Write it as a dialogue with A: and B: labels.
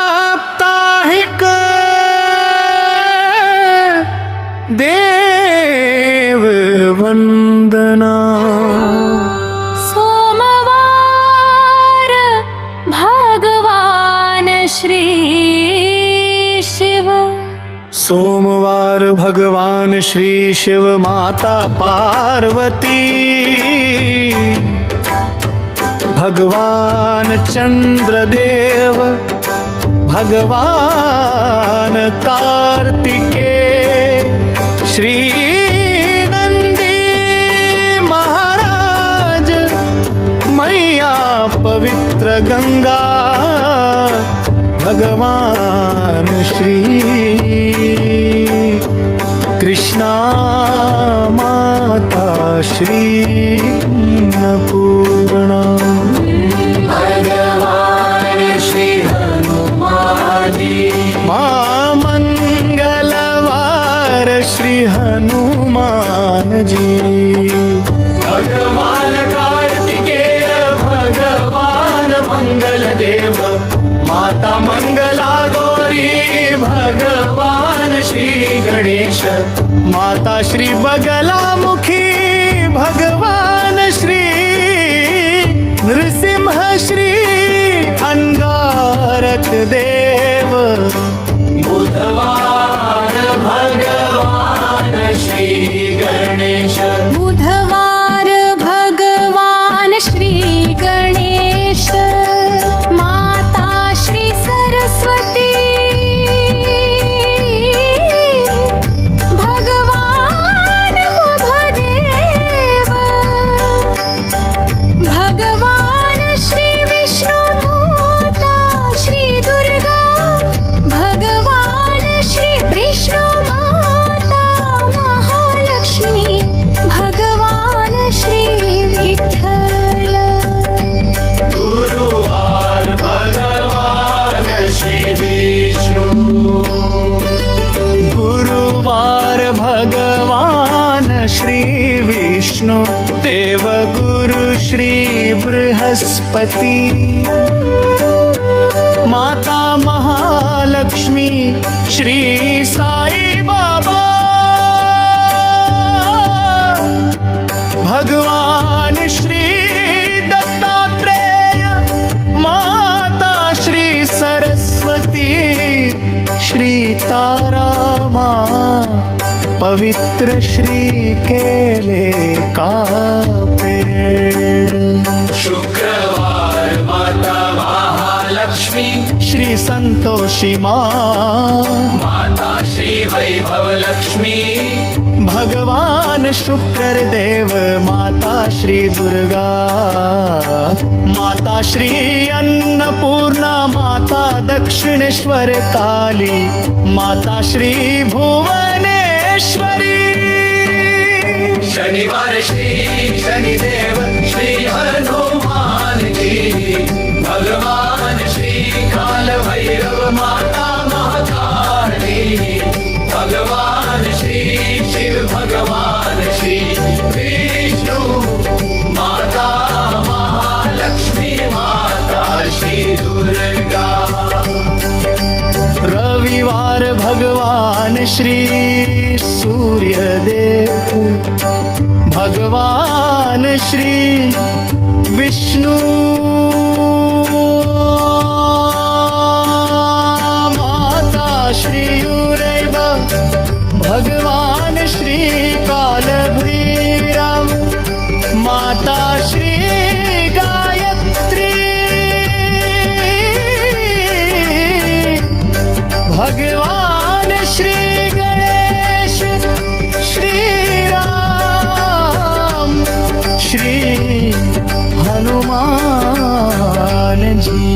A: साप्ताहिक देव वंदना
B: सोमवार भगवान श्री शिव
A: सोमवार भगवान श्री शिव माता पार्वती भगवान चंद्रदेव भगवान कार्तिकेय श्री नंदी महाराज मैया पवित्र गंगा भगवान श्री कृष्णा माता श्री अन्नपूर्णा
C: भगवान श्री हनुमान जी
A: मां मंगलवार श्री हनुमान जी
C: भगवान कार्तिकेय भगवान मंगल देव माता मंगला गौरी भगवान श्री गणेश
A: माता श्री बगलामुखी भगवान श्री नृसिंह श्री अंगारक देव
C: बुधवार भगवान श्री गणेश
B: बुधवार भगवान श्री गणेश माता श्री सरस्वती भगवान बुधदेव भगवान श्री विष्णु माता श्री दुर्गा भगवान श्री विष्णु माता महालक्ष्मी भगवान श्री विठ्ठल
C: गुरुवार भगवान श्री विष्णु
A: गुरुवार भगवान श्री विष्णु देव गुरु श्री बृहस्पति माता महालक्ष्मी श्री साई बाबा भगवान श्री दत्तात्रेय माता श्री सरस्वती श्री तारा माँ पवित्र श्री केले का पेड़
C: शुक्रवार माता महालक्ष्मी
A: श्री संतोषी माँ
C: माता श्री वैभव लक्ष्मी
A: भगवान शुक्र देव माता श्री दुर्गा माता श्री अन्नपूर्णा माता दक्षिणेश्वर काली माता श्री भुवनेश्वरी
C: शनिवार श्री शनिदेव श्री हनुमान जी भगवान श्री काल भैरव माता महाकाली भगवान श्री शिव भगवान श्री विष्णु माता महालक्ष्मी माता श्री दुर्गा
A: रविवार भगवान श्री सूर्यदेव भगवान श्री विष्णु माता श्री उरैव भगवान श्री कालभैरव माता श्री गायत्री भगवान श्री गणेश श्री राम श्री हनुमान जी